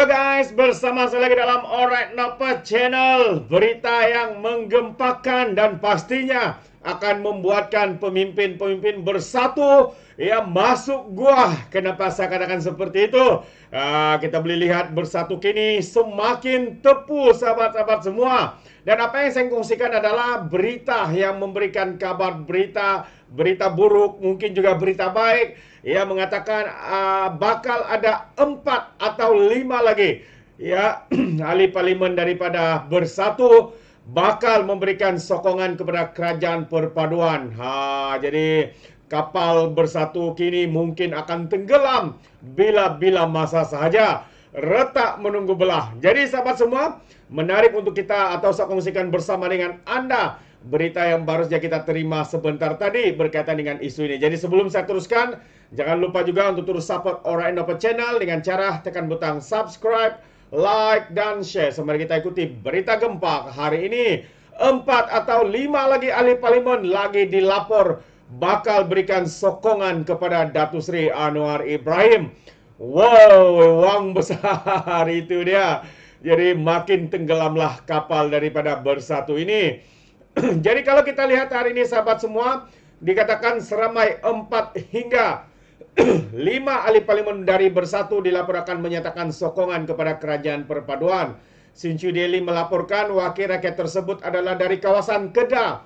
Halo guys, bersama saya lagi dalam Alright Napa Channel. Berita yang menggempakan dan pastinya akan membuatkan pemimpin-pemimpin bersatu yang masuk gua. Kenapa saya katakan seperti itu? Kita boleh lihat bersatu kini semakin tepu sahabat-sahabat semua. Dan apa yang saya kongsikan adalah berita yang memberikan kabar berita buruk, mungkin juga berita baik. Ia mengatakan bakal ada 4 atau 5 lagi ahli parlimen daripada Bersatu bakal memberikan sokongan kepada kerajaan perpaduan. Jadi kapal Bersatu kini mungkin akan tenggelam bila-bila masa sahaja. Retak menunggu belah. Jadi sahabat semua, menarik untuk kita atau saya kongsikan bersama dengan Anda berita yang baru saja kita terima sebentar tadi berkaitan dengan isu ini. Jadi sebelum saya teruskan, jangan lupa juga untuk terus support Alright Napa Channel dengan cara tekan butang subscribe, like, dan share. Mari kita ikuti berita gempak hari ini. 4 atau 5 lagi ahli parlimen lagi dilapor bakal berikan sokongan kepada Datuk Seri Anwar Ibrahim. Wow, wang besar itu dia. Jadi makin tenggelamlah kapal daripada Bersatu ini. Jadi kalau kita lihat hari ini sahabat semua, dikatakan seramai 4 hingga 5 ahli parlimen dari Bersatu dilaporkan menyatakan sokongan kepada kerajaan perpaduan. Sinchu Daily melaporkan wakil rakyat tersebut adalah dari kawasan Kedah,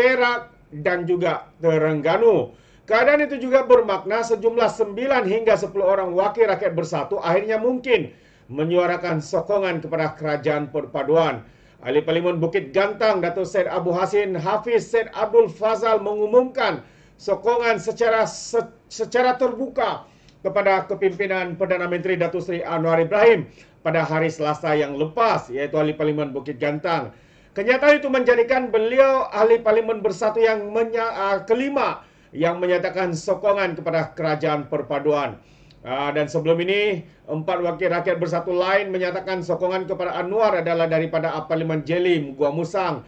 Perak, dan juga Terengganu. Keadaan itu juga bermakna sejumlah 9 hingga 10 orang wakil rakyat Bersatu akhirnya mungkin menyuarakan sokongan kepada kerajaan perpaduan. Ahli Parlimen Bukit Gantang, Datuk Syed Abu Hasin Hafiz Syed Abdul Fazal mengumumkan sokongan secara terbuka kepada kepimpinan Perdana Menteri Datuk Seri Anwar Ibrahim pada hari Selasa yang lepas, iaitu Ahli Parlimen Bukit Gantang. Kenyataan itu menjadikan beliau Ahli Parlimen Bersatu yang kelima yang menyatakan sokongan kepada kerajaan perpaduan. Dan sebelum ini, 4 wakil rakyat Bersatu lain menyatakan sokongan kepada Anwar adalah daripada Parlimen Jelim, Gua Musang,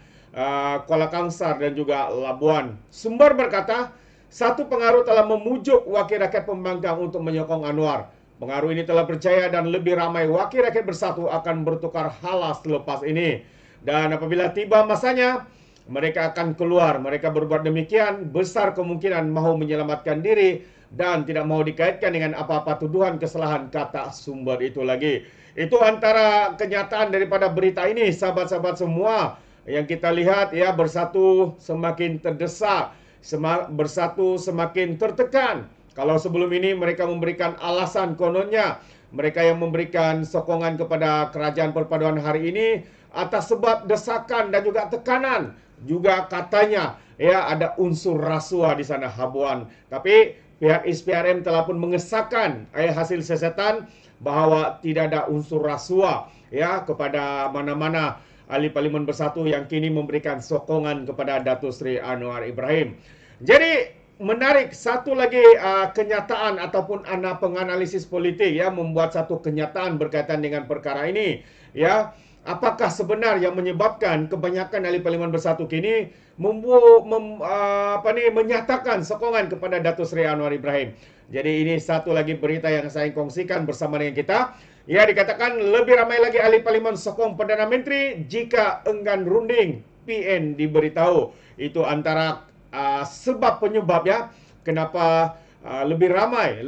Kuala Kangsar dan juga Labuan. Sumber berkata, satu pengaruh telah memujuk wakil rakyat pembangkang untuk menyokong Anwar. Pengaruh ini telah percaya dan lebih ramai wakil rakyat Bersatu akan bertukar halas selepas ini. Dan apabila tiba masanya, mereka akan keluar. Mereka berbuat demikian, besar kemungkinan mahu menyelamatkan diri dan tidak mahu dikaitkan dengan apa-apa tuduhan kesalahan, kata sumber itu lagi. Itu antara kenyataan daripada berita ini, sahabat-sahabat semua. Yang kita lihat Bersatu semakin terdesak, Bersatu semakin tertekan. Kalau sebelum ini mereka memberikan alasan kononnya, mereka yang memberikan sokongan kepada kerajaan perpaduan hari ini atas sebab desakan dan juga tekanan. Juga katanya ada unsur rasuah di sana, habuan. Tapi pihak SPRM telah pun mengesahkan hasil siasatan bahawa tidak ada unsur rasuah kepada mana-mana ahli parlimen Bersatu yang kini memberikan sokongan kepada Datuk Seri Anwar Ibrahim. Jadi menarik satu lagi kenyataan ataupun penganalisis politik membuat satu kenyataan berkaitan dengan perkara ini. Apakah sebenar yang menyebabkan kebanyakan ahli parlimen Bersatu kini menyatakan sokongan kepada Datuk Seri Anwar Ibrahim. Jadi ini satu lagi berita yang saya kongsikan bersama dengan kita. Dikatakan lebih ramai lagi ahli parlimen sokong Perdana Menteri jika enggan runding PN diberitahu. Itu antara sebab penyebab kenapa lebih ramai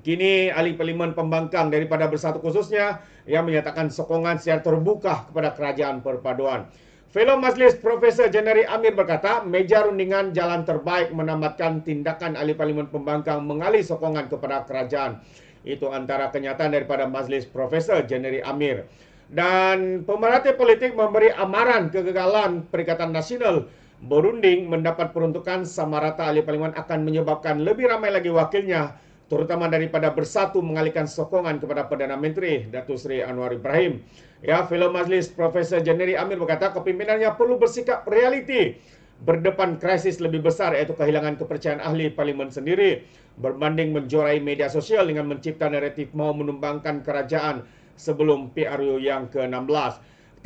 kini ahli parlimen pembangkang daripada Bersatu khususnya yang menyatakan sokongan secara terbuka kepada kerajaan perpaduan. Fellow Majlis Profesor Jennery Amir berkata, meja rundingan jalan terbaik menamatkan tindakan ahli parlimen pembangkang mengalih sokongan kepada kerajaan. Itu antara kenyataan daripada Majlis Profesor Jennery Amir. Dan pemerhati politik memberi amaran kegagalan Perikatan Nasional berunding mendapat peruntukan sama rata ahli parlimen akan menyebabkan lebih ramai lagi wakilnya, terutama daripada Bersatu mengalihkan sokongan kepada Perdana Menteri Datuk Seri Anwar Ibrahim. Fellow Majlis Profesor Jennery Amir berkata kepimpinannya perlu bersikap realiti berdepan krisis lebih besar, iaitu kehilangan kepercayaan ahli parlimen sendiri berbanding menjorai media sosial dengan mencipta naratif mahu menumbangkan kerajaan sebelum PRU yang ke-16.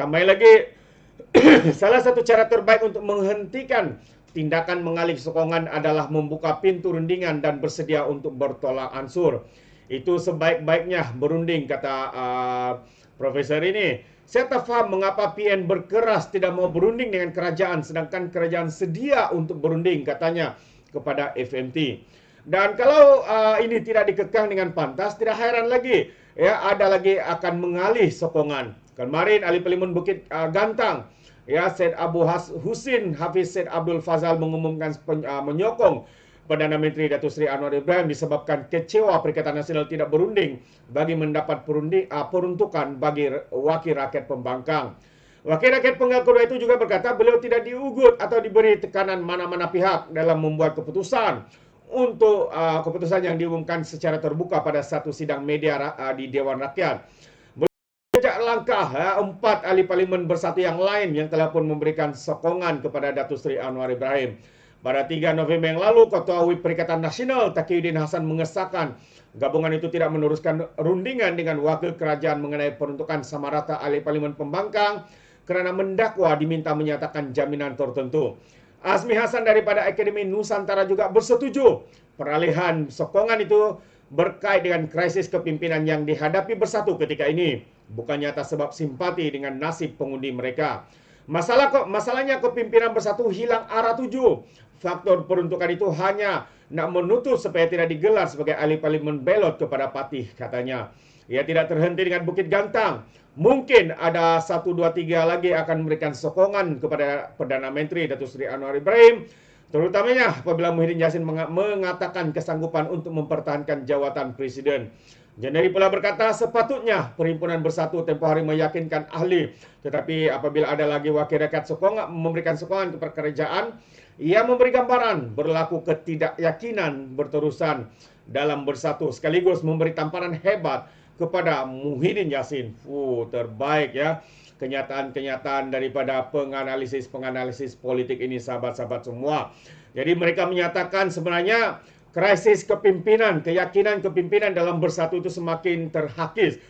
Tambah lagi, salah satu cara terbaik untuk menghentikan tindakan mengalih sokongan adalah membuka pintu rundingan dan bersedia untuk bertolak ansur. Itu sebaik-baiknya berunding, kata Profesor ini. Saya tak faham mengapa PN berkeras tidak mau berunding dengan kerajaan, sedangkan kerajaan sedia untuk berunding, katanya kepada FMT. Dan kalau ini tidak dikekang dengan pantas, tidak heran lagi ya ada lagi akan mengalih sokongan. Kemarin ahli parlimen Bukit Gantang, ya, Syed Abu Husin Hafiz Syed Abdul Fazal mengumumkan menyokong Perdana Menteri Datuk Seri Anwar Ibrahim disebabkan kecewa Perikatan Nasional tidak berunding bagi mendapat peruntukan bagi wakil rakyat pembangkang. Wakil rakyat penggal kedua itu juga berkata beliau tidak diugut atau diberi tekanan mana-mana pihak dalam membuat keputusan untuk keputusan yang diumumkan secara terbuka pada satu sidang media di Dewan Rakyat. Sejak langkah 4 ahli parlimen bersatu yang lain yang telah pun memberikan sokongan kepada Datuk Seri Anwar Ibrahim. Pada 3 November yang lalu, Ketua WIP Perikatan Nasional Taqiyuddin Hasan mengesahkan gabungan itu tidak meneruskan rundingan dengan wakil kerajaan mengenai peruntukan sama rata ahli parlimen pembangkang kerana mendakwa diminta menyatakan jaminan tertentu. Azmi Hasan daripada Akademi Nusantara juga bersetuju peralihan sokongan itu berkait dengan krisis kepimpinan yang dihadapi bersatu ketika ini, bukannya atas sebab simpati dengan nasib pengundi mereka. Masalahnya kepimpinan bersatu hilang arah tuju. Faktor peruntukan itu hanya nak menutup supaya tidak digelar sebagai ahli parlimen belot kepada Patih, katanya. Ia tidak terhenti dengan Bukit Gantang. Mungkin ada 1, 2, 3 lagi akan memberikan sokongan kepada Perdana Menteri Datuk Seri Anwar Ibrahim, terutamanya apabila Muhyiddin Yassin mengatakan kesanggupan untuk mempertahankan jawatan Presiden. Jendari pula berkata sepatutnya Perhimpunan Bersatu tempoh hari meyakinkan ahli, tetapi apabila ada lagi wakil rakyat memberikan sokongan kepada kerajaan, ia memberi gambaran berlaku ketidakyakinan berterusan dalam bersatu sekaligus memberi tamparan hebat kepada Muhyiddin Yassin. Terbaik ya kenyataan-kenyataan daripada penganalisis politik ini, sahabat-sahabat semua. Jadi mereka menyatakan sebenarnya krisis kepimpinan, keyakinan kepimpinan dalam bersatu itu semakin terhakis.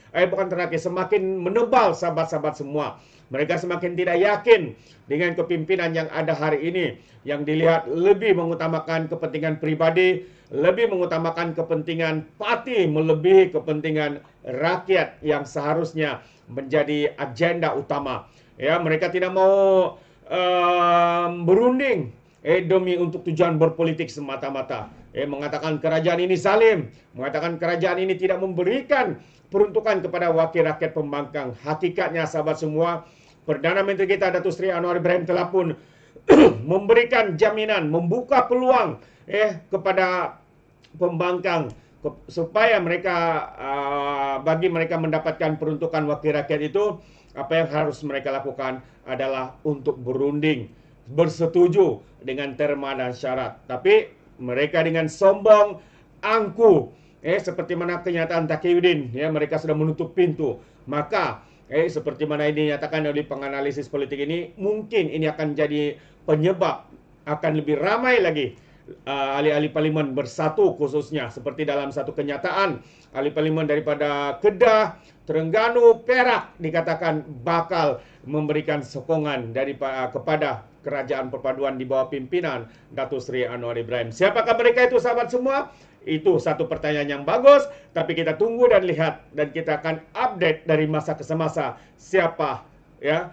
Semakin menebal, sahabat-sahabat semua. Mereka semakin tidak yakin dengan kepimpinan yang ada hari ini, yang dilihat lebih mengutamakan kepentingan pribadi, lebih mengutamakan kepentingan parti melebihi kepentingan rakyat yang seharusnya menjadi agenda utama. Ya, mereka tidak mau berunding demi untuk tujuan berpolitik semata-mata. Mengatakan kerajaan ini zalim, mengatakan kerajaan ini tidak memberikan peruntukan kepada wakil rakyat pembangkang. Hakikatnya, sahabat semua, Perdana Menteri kita Datuk Seri Anwar Ibrahim telah pun memberikan jaminan, membuka peluang kepada pembangkang supaya mereka bagi mereka mendapatkan peruntukan wakil rakyat itu, apa yang harus mereka lakukan adalah untuk berunding, bersetuju dengan terma dan syarat. Tapi mereka dengan sombong, angkuh, seperti mana kenyataan Taqiyuddin, ya, mereka sudah menutup pintu. Maka seperti mana ini dinyatakan oleh penganalisis politik ini, mungkin ini akan jadi penyebab akan lebih ramai lagi ahli-ahli parlimen bersatu, khususnya seperti dalam satu kenyataan ahli parlimen daripada Kedah, Terengganu, Perak dikatakan bakal memberikan sokongan kepada kerajaan perpaduan di bawah pimpinan Datuk Seri Anwar Ibrahim. Siapakah mereka itu, sahabat semua? Itu satu pertanyaan yang bagus, tapi kita tunggu dan lihat, dan kita akan update dari masa ke semasa siapa ya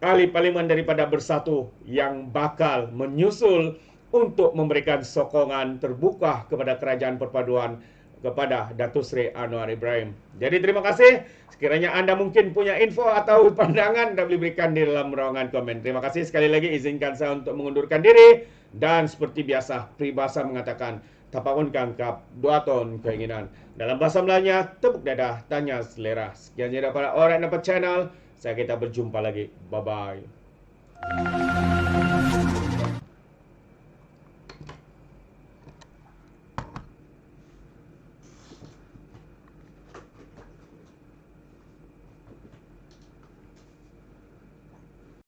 ahli parlimen daripada bersatu yang bakal menyusul untuk memberikan sokongan terbuka kepada kerajaan perpaduan kepada Datuk Seri Anwar Ibrahim. Jadi terima kasih. Sekiranya Anda mungkin punya info atau pandangan, Anda boleh berikan di dalam ruangan komen. Terima kasih sekali lagi, izinkan saya untuk mengundurkan diri. Dan seperti biasa, peribahasa mengatakan, tapakun kangkap, 2 ton keinginan. Dalam bahasa Melayunya, tepuk dadah, tanya selera. Sekian saja daripada Alright Nampak Channel. Saya kita berjumpa lagi. Bye-bye.